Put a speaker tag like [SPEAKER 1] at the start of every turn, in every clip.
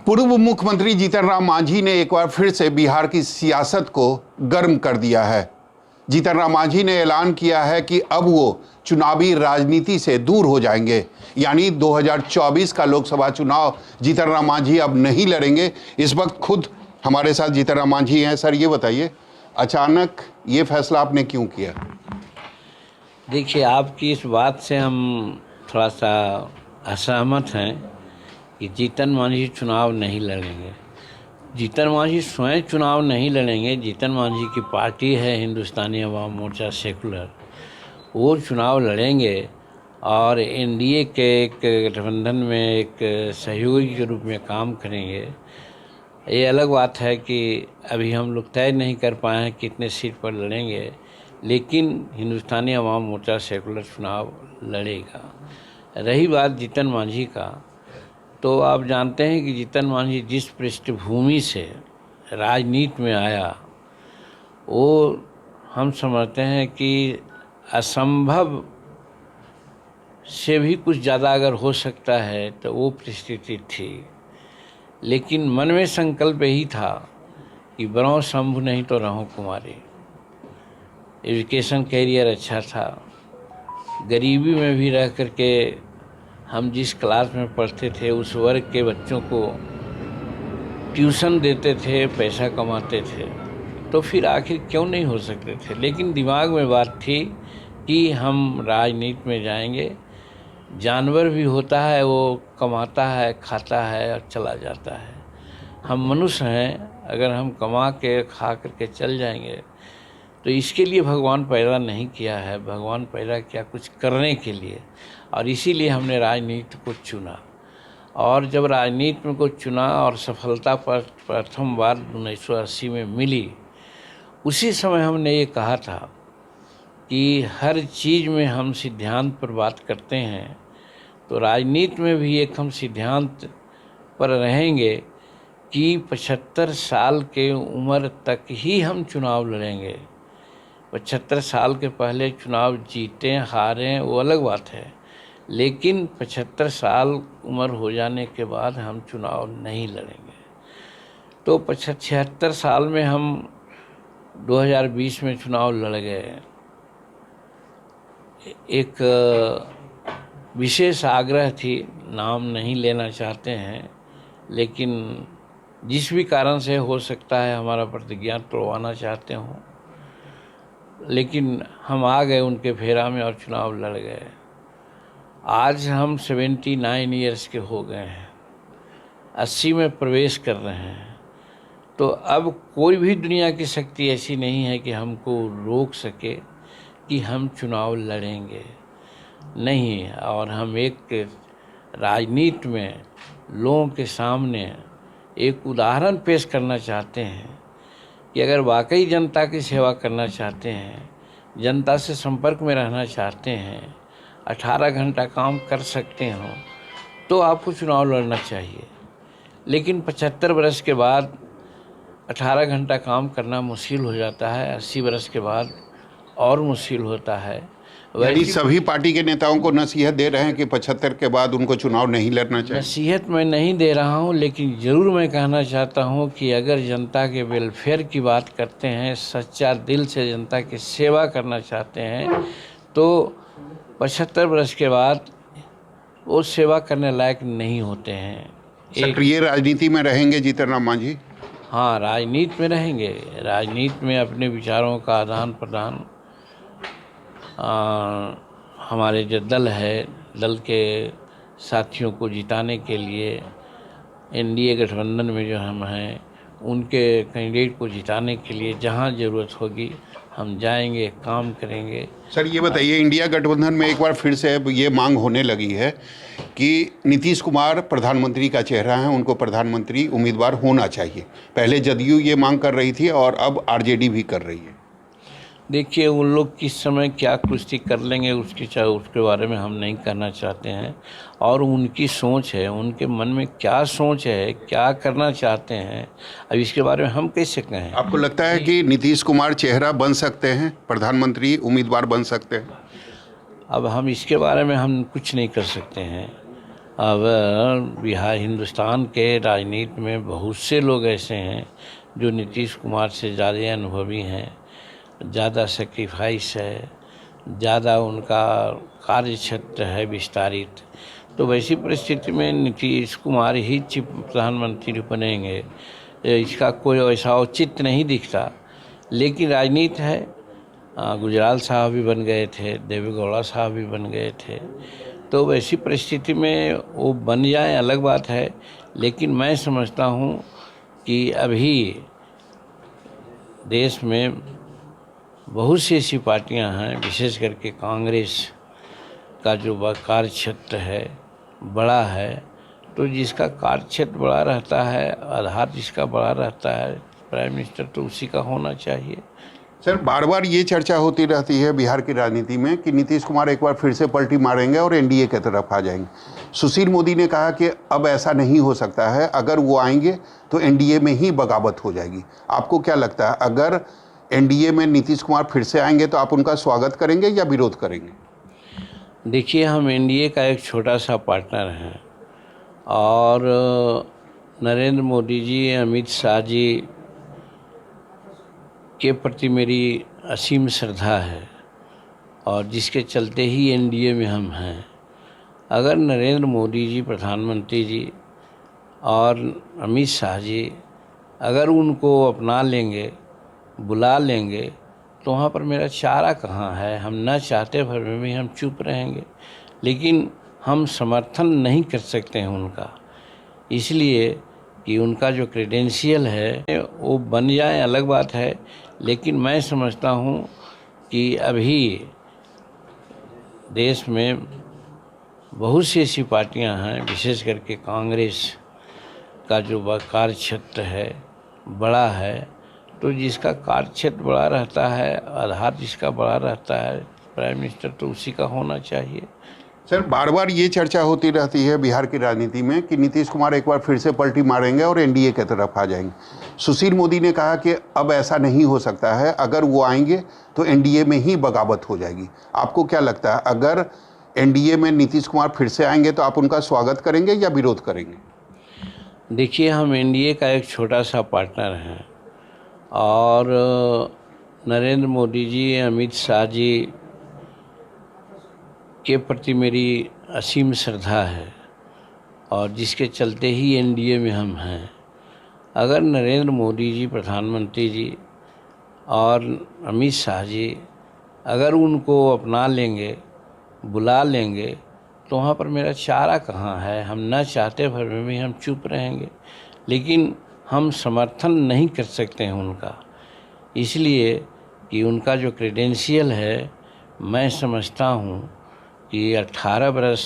[SPEAKER 1] पूर्व मुख्यमंत्री जीतन राम मांझी ने एक बार फिर से बिहार की सियासत को गर्म कर दिया है। जीतन राम मांझी ने ऐलान किया है कि अब वो चुनावी राजनीति से दूर हो जाएंगे, यानी 2024 का लोकसभा चुनाव जीतन राम मांझी अब नहीं लड़ेंगे। इस वक्त खुद हमारे साथ जीतन राम मांझी हैं। सर, ये बताइए, अचानक ये फैसला आपने क्यों किया?
[SPEAKER 2] देखिए, आपकी इस बात से हम थोड़ा सा असहमत हैं कि जीतन मांझी चुनाव नहीं लड़ेंगे। जीतन मांझी स्वयं चुनाव नहीं लड़ेंगे। जीतन मांझी की पार्टी है हिंदुस्तानी अवाम मोर्चा सेकुलर, वो चुनाव लड़ेंगे और एनडीए के एक गठबंधन में एक सहयोगी के रूप में काम करेंगे। ये अलग बात है कि अभी हम लोग तय नहीं कर पाए हैं कितने सीट पर लड़ेंगे, लेकिन हिंदुस्तानी अवाम मोर्चा सेकुलर चुनाव लड़ेगा। रही बात जीतन मांझी का, तो आप जानते हैं कि जीतन मांझी जिस पृष्ठभूमि से राजनीति में आया, वो हम समझते हैं कि असंभव से भी कुछ ज़्यादा अगर हो सकता है तो वो परिस्थिति थी। लेकिन मन में संकल्प यही था कि बरौं शंभु नहीं तो रहूं कुमारी। एजुकेशन कैरियर अच्छा था, गरीबी में भी रह करके हम जिस क्लास में पढ़ते थे उस वर्ग के बच्चों को ट्यूशन देते थे, पैसा कमाते थे, तो फिर आखिर क्यों नहीं हो सकते थे। लेकिन दिमाग में बात थी कि हम राजनीति में जाएंगे। जानवर भी होता है, वो कमाता है, खाता है और चला जाता है। हम मनुष्य हैं, अगर हम कमा के खा करके चल जाएंगे तो इसके लिए भगवान पैदा नहीं किया है। भगवान पैदा किया कुछ करने के लिए, और इसीलिए हमने राजनीति को चुना। और जब राजनीति में को चुना और सफलता पर प्रथम बार 1980 में मिली, उसी समय हमने ये कहा था कि हर चीज़ में हम सिद्धांत पर बात करते हैं, तो राजनीति में भी एक हम सिद्धांत पर रहेंगे कि 75 साल के उम्र तक ही हम चुनाव लड़ेंगे। 75 साल के पहले चुनाव जीतें हारें वो अलग बात है, लेकिन 75 साल उम्र हो जाने के बाद हम चुनाव नहीं लड़ेंगे। तो 76 साल में हम 2020 में चुनाव लड़ गए। एक विशेष आग्रह थी, नाम नहीं लेना चाहते हैं, लेकिन जिस भी कारण से हो सकता है हमारा प्रतिज्ञा तोड़वाना चाहते हों, लेकिन हम आ गए उनके फेरा में और चुनाव लड़ गए। आज हम 79 ईयर्स के हो गए हैं, 80 में प्रवेश कर रहे हैं। तो अब कोई भी दुनिया की शक्ति ऐसी नहीं है कि हमको रोक सके कि हम चुनाव लड़ेंगे नहीं। और हम एक राजनीति में लोगों के सामने एक उदाहरण पेश करना चाहते हैं कि अगर वाकई जनता की सेवा करना चाहते हैं, जनता से संपर्क में रहना चाहते हैं, 18 घंटा काम कर सकते हो, तो आपको चुनाव लड़ना चाहिए। लेकिन 75 वर्ष के बाद 18 घंटा काम करना मुश्किल हो जाता है, 80 वर्ष के बाद और मुश्किल होता है।
[SPEAKER 1] यानी सभी पार्टी के नेताओं को नसीहत दे रहे हैं कि 75 के बाद उनको चुनाव नहीं लड़ना चाहिए?
[SPEAKER 2] नसीहत मैं नहीं दे रहा हूं, लेकिन ज़रूर मैं कहना चाहता हूं कि अगर जनता के वेलफेयर की बात करते हैं, सच्चा दिल से जनता की सेवा करना चाहते हैं, तो 75 वर्ष के बाद वो सेवा करने लायक नहीं होते हैं।
[SPEAKER 1] सक्रिय राजनीति में रहेंगे जीतन राम मांझी?
[SPEAKER 2] हाँ, राजनीति में रहेंगे। राजनीति में अपने विचारों का आदान प्रदान, हमारे जो दल है, दल के साथियों को जिताने के लिए एनडीए गठबंधन में जो हम हैं, उनके कैंडिडेट को जिताने के लिए जहां ज़रूरत होगी हम जाएंगे, काम करेंगे।
[SPEAKER 1] सर, ये बताइए, इंडिया गठबंधन में एक बार फिर से अब ये मांग होने लगी है कि नीतीश कुमार प्रधानमंत्री का चेहरा है, उनको प्रधानमंत्री उम्मीदवार होना चाहिए। पहले जदयू ये मांग कर रही थी और अब आरजेडी भी कर रही है।
[SPEAKER 2] देखिए, उन लोग किस समय क्या कुश्ती कर लेंगे उसके बारे में हम नहीं कहना चाहते हैं। और उनकी सोच है, उनके मन में क्या सोच है, क्या करना चाहते हैं, अब इसके बारे में हम कैसे कहें।
[SPEAKER 1] आपको लगता है कि नीतीश कुमार चेहरा बन सकते हैं, प्रधानमंत्री उम्मीदवार बन सकते हैं?
[SPEAKER 2] अब हम इसके बारे में हम कुछ नहीं कर सकते हैं। अब बिहार हिंदुस्तान के राजनीति में बहुत से लोग ऐसे हैं जो नीतीश कुमार से ज़्यादा अनुभवी हैं, ज़्यादा सेक्रीफाइस है, ज़्यादा उनका कार्य क्षेत्र है विस्तारित। तो वैसी परिस्थिति में नीतीश कुमार ही चीफ प्रधानमंत्री बनेंगे, इसका कोई ऐसा औचित्य नहीं दिखता। लेकिन राजनीति है, गुजराल साहब भी बन गए थे, देवेगौड़ा साहब भी बन गए थे। तो वैसी परिस्थिति में वो बन जाए अलग बात है, लेकिन मैं समझता हूँ कि अभी देश में बहुत सी ऐसी पार्टियां हैं, विशेष करके कांग्रेस का जो कार्य क्षेत्र है बड़ा है, तो जिसका कार्य क्षेत्र बड़ा रहता है, आधार जिसका बड़ा रहता है, प्राइम मिनिस्टर तो उसी का होना चाहिए।
[SPEAKER 1] सर, बार बार ये चर्चा होती रहती है बिहार की राजनीति में कि नीतीश कुमार एक बार फिर से पलटी मारेंगे और एनडीए की तरफ आ जाएंगे। सुशील मोदी ने कहा कि अब ऐसा नहीं हो सकता है, अगर वो आएंगे तो एनडीए में ही बगावत हो जाएगी। आपको क्या लगता है, अगर एनडीए में नीतीश कुमार फिर से आएंगे तो आप उनका स्वागत करेंगे या विरोध करेंगे?
[SPEAKER 2] देखिए, हम एनडीए का एक छोटा सा पार्टनर हैं और नरेंद्र मोदी जी, अमित शाह जी के प्रति मेरी असीम श्रद्धा है और जिसके चलते ही एनडीए में हम हैं। अगर नरेंद्र मोदी जी प्रधानमंत्री जी और अमित शाह जी अगर उनको अपना लेंगे, बुला लेंगे, तो वहाँ पर मेरा चारा कहाँ है। हम न चाहते भर में भी हम चुप रहेंगे, लेकिन हम समर्थन नहीं कर सकते हैं उनका, इसलिए कि उनका जो क्रेडेंशियल है वो बन जाए अलग बात है। लेकिन मैं समझता हूँ कि अभी देश में बहुत सी ऐसी पार्टियां हैं, विशेष करके कांग्रेस का जो कार्य क्षेत्र है बड़ा है, तो जिसका कार्य क्षेत्र बड़ा रहता है, आधार जिसका बड़ा रहता है, प्राइम मिनिस्टर तो उसी का होना चाहिए।
[SPEAKER 1] सर, बार बार ये चर्चा होती रहती है बिहार की राजनीति में कि नीतीश कुमार एक बार फिर से पलटी मारेंगे और एनडीए की तरफ आ जाएंगे। सुशील मोदी ने कहा कि अब ऐसा नहीं हो सकता है, अगर वो आएंगे तो एनडीए में ही बगावत हो जाएगी। आपको क्या लगता है, अगर एनडीए में नीतीश कुमार फिर से आएंगे तो आप उनका स्वागत करेंगे या विरोध करेंगे?
[SPEAKER 2] देखिए, हम एनडीए का एक छोटा सा पार्टनर हैं और नरेंद्र मोदी जी, अमित शाह जी के प्रति मेरी असीम श्रद्धा है और जिसके चलते ही एनडीए में हम हैं। अगर नरेंद्र मोदी जी प्रधानमंत्री जी और अमित शाह जी अगर उनको अपना लेंगे, बुला लेंगे, तो वहाँ पर मेरा चारा कहाँ है। हम न चाहते भर में भी हम चुप रहेंगे, लेकिन हम समर्थन नहीं कर सकते हैं उनका, इसलिए कि उनका जो क्रेडेंशियल है, मैं समझता हूँ कि 18 बरस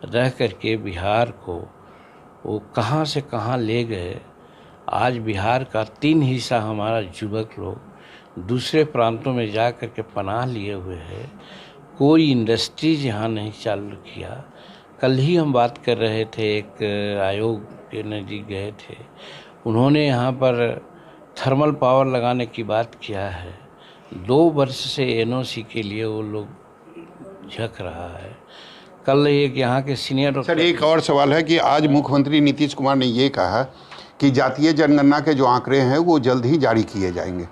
[SPEAKER 2] रह करके बिहार को वो कहाँ से कहाँ ले गए। आज बिहार का 3 हिस्सा हमारा युवक लोग दूसरे प्रांतों में जा कर के पनाह लिए हुए है। कोई इंडस्ट्रीज यहाँ नहीं चालू किया। कल ही हम बात कर रहे थे, एक आयोग के नज़दीक गए थे, उन्होंने यहाँ पर थर्मल पावर लगाने की बात किया है। 2 वर्ष से एनओसी के लिए वो लोग झक रहा है। कल एक यहाँ के सीनियर डॉक्टर।
[SPEAKER 1] सर, एक और सवाल है कि आज मुख्यमंत्री नीतीश कुमार ने ये कहा कि जातीय जनगणना के जो आंकड़े हैं वो जल्द ही जारी किए जाएंगे।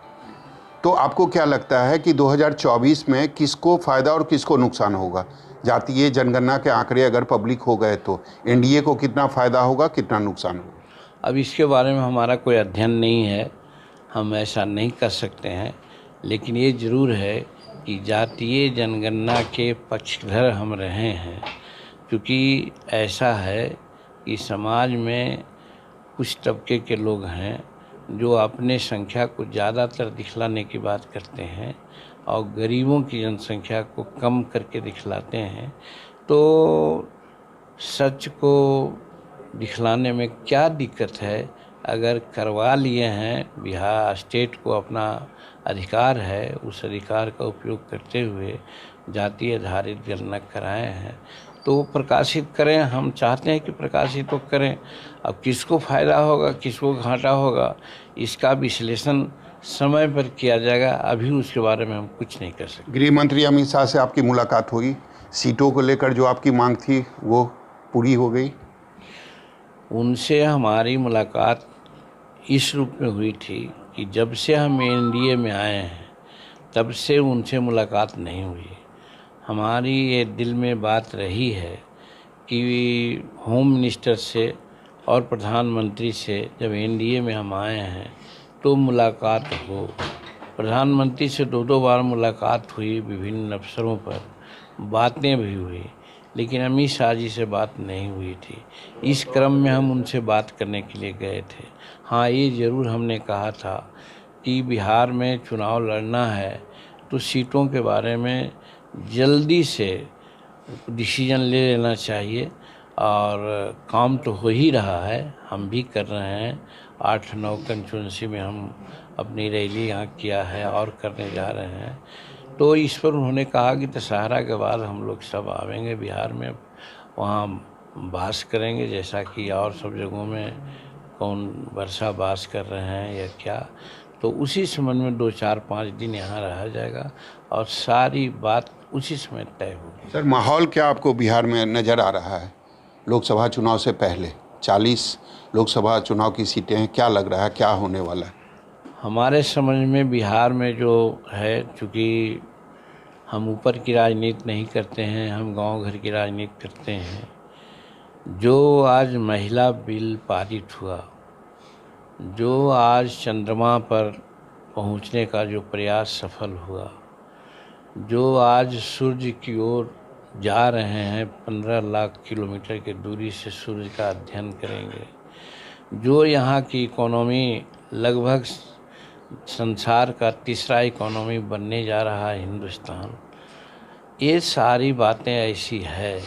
[SPEAKER 1] तो आपको क्या लगता है कि 2024 में किसको फ़ायदा और किसको नुकसान होगा? जातीय जनगणना के आंकड़े अगर पब्लिक हो गए तो एनडीए को कितना फ़ायदा होगा, कितना नुकसान होगा?
[SPEAKER 2] अब इसके बारे में हमारा कोई अध्ययन नहीं है, हम ऐसा नहीं कर सकते हैं। लेकिन ये ज़रूर है कि जातीय जनगणना के पक्षधर हम रहे हैं, क्योंकि ऐसा है कि समाज में कुछ तबके के लोग हैं जो अपने संख्या को ज़्यादातर दिखलाने की बात करते हैं और गरीबों की जनसंख्या को कम करके दिखलाते हैं। तो सच को दिखलाने में क्या दिक्कत है? अगर करवा लिए हैं, बिहार स्टेट को अपना अधिकार है, उस अधिकार का उपयोग करते हुए जाति आधारित गणना कराए हैं, तो वो प्रकाशित करें। हम चाहते हैं कि प्रकाशित तो करें। अब किसको फ़ायदा होगा, किसको घाटा होगा, इसका विश्लेषण समय पर किया जाएगा। अभी उसके बारे में हम कुछ नहीं कर सकते।
[SPEAKER 1] गृह मंत्री अमित शाह से आपकी मुलाकात होगी, सीटों को लेकर जो आपकी मांग थी वो पूरी हो गई?
[SPEAKER 2] उनसे हमारी मुलाकात इस रूप में हुई थी कि जब से हम एनडीए में आए हैं तब से उनसे मुलाकात नहीं हुई। हमारी ये दिल में बात रही है कि होम मिनिस्टर से और प्रधानमंत्री से जब एनडीए में हम आए हैं तो मुलाकात हो। प्रधानमंत्री से 2-2 बार मुलाकात हुई, विभिन्न अवसरों पर बातें भी हुई, लेकिन अमित शाह जी से बात नहीं हुई थी। इस क्रम में हम उनसे बात करने के लिए गए थे। हाँ, ये ज़रूर हमने कहा था कि बिहार में चुनाव लड़ना है तो सीटों के बारे में जल्दी से डिसीजन ले लेना चाहिए, और काम तो हो ही रहा है, हम भी कर रहे हैं। 8-9 कंस्टिट्यूंसी में हम अपनी रैली यहाँ किया है और करने जा रहे हैं। तो इस पर उन्होंने कहा कि दशहरा के बाद हम लोग सब आवेंगे बिहार में, वहाँ बास करेंगे, जैसा कि और सब जगहों में कौन वर्षा बास कर रहे हैं या क्या। तो उसी संबंध में 2-4-5 दिन यहाँ रहा जाएगा और सारी बात उसी समय तय होगी।
[SPEAKER 1] सर, माहौल क्या आपको बिहार में नज़र आ रहा है लोकसभा चुनाव से पहले? 40 लोकसभा चुनाव की सीटें हैं, क्या लग रहा है, क्या होने वाला है?
[SPEAKER 2] हमारे समझ में बिहार में जो है, चूँकि हम ऊपर की राजनीति नहीं करते हैं, हम गांव घर की राजनीति करते हैं। जो आज महिला बिल पारित हुआ, जो आज चंद्रमा पर पहुंचने का जो प्रयास सफल हुआ, जो आज सूर्य की ओर जा रहे हैं, 15 लाख किलोमीटर की दूरी से सूर्य का अध्ययन करेंगे, जो यहाँ की इकोनॉमी लगभग संसार का तीसरा इकोनॉमी बनने जा रहा है हिंदुस्तान, ये सारी बातें ऐसी है।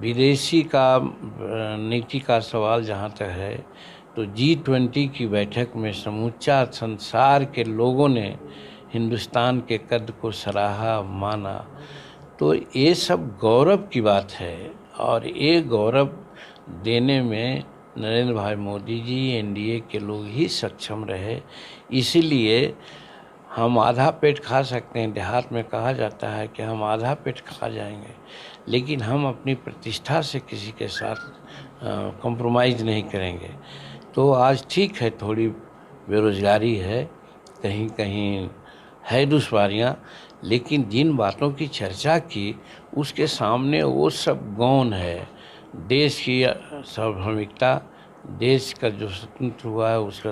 [SPEAKER 2] विदेशी का नीति का सवाल जहाँ तक है तो G20 की बैठक में समूचा संसार के लोगों ने हिंदुस्तान के कद को सराहा, माना। तो ये सब गौरव की बात है, और ये गौरव देने में नरेंद्र भाई मोदी जी, एनडीए के लोग ही सक्षम रहे। इसीलिए हम आधा पेट खा सकते हैं, देहात में कहा जाता है कि हम आधा पेट खा जाएंगे, लेकिन हम अपनी प्रतिष्ठा से किसी के साथ कॉम्प्रोमाइज़ नहीं करेंगे। तो आज ठीक है, थोड़ी बेरोज़गारी है, कहीं कहीं है दुश्वारियाँ, लेकिन जिन बातों की चर्चा की उसके सामने वो सब गौण है। देश की सार्वभौमिकता, देश का जो स्वतंत्र हुआ है उसका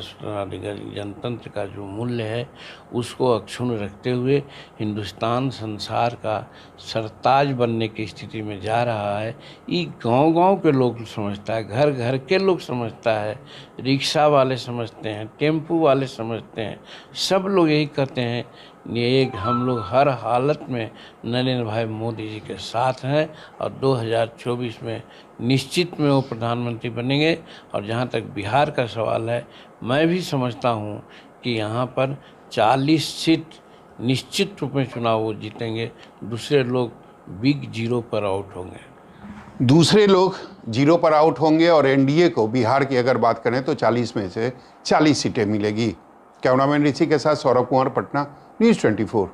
[SPEAKER 2] जनतंत्र का जो मूल्य है उसको अक्षुण्ण रखते हुए हिंदुस्तान संसार का सरताज बनने की स्थिति में जा रहा है। ये गांव-गांव के लोग समझता है, घर घर के लोग समझता है, रिक्शा वाले समझते हैं, टेम्पू वाले समझते हैं, सब लोग यही कहते हैं ये हम लोग हर हालत में नरेंद्र भाई मोदी जी के साथ हैं, और 2024 में निश्चित में वो प्रधानमंत्री बनेंगे। और जहाँ तक बिहार का सवाल है, मैं भी समझता हूँ कि यहाँ पर 40 सीट निश्चित रूप में चुनाव वो जीतेंगे, दूसरे लोग बिग जीरो पर आउट होंगे।
[SPEAKER 1] दूसरे लोग जीरो पर आउट होंगे और एनडीए को बिहार की अगर बात करें तो 40 में से 40 सीटें मिलेगी। कैमरामैन ऋषि के साथ सौरभ कुमार, पटना, News 24।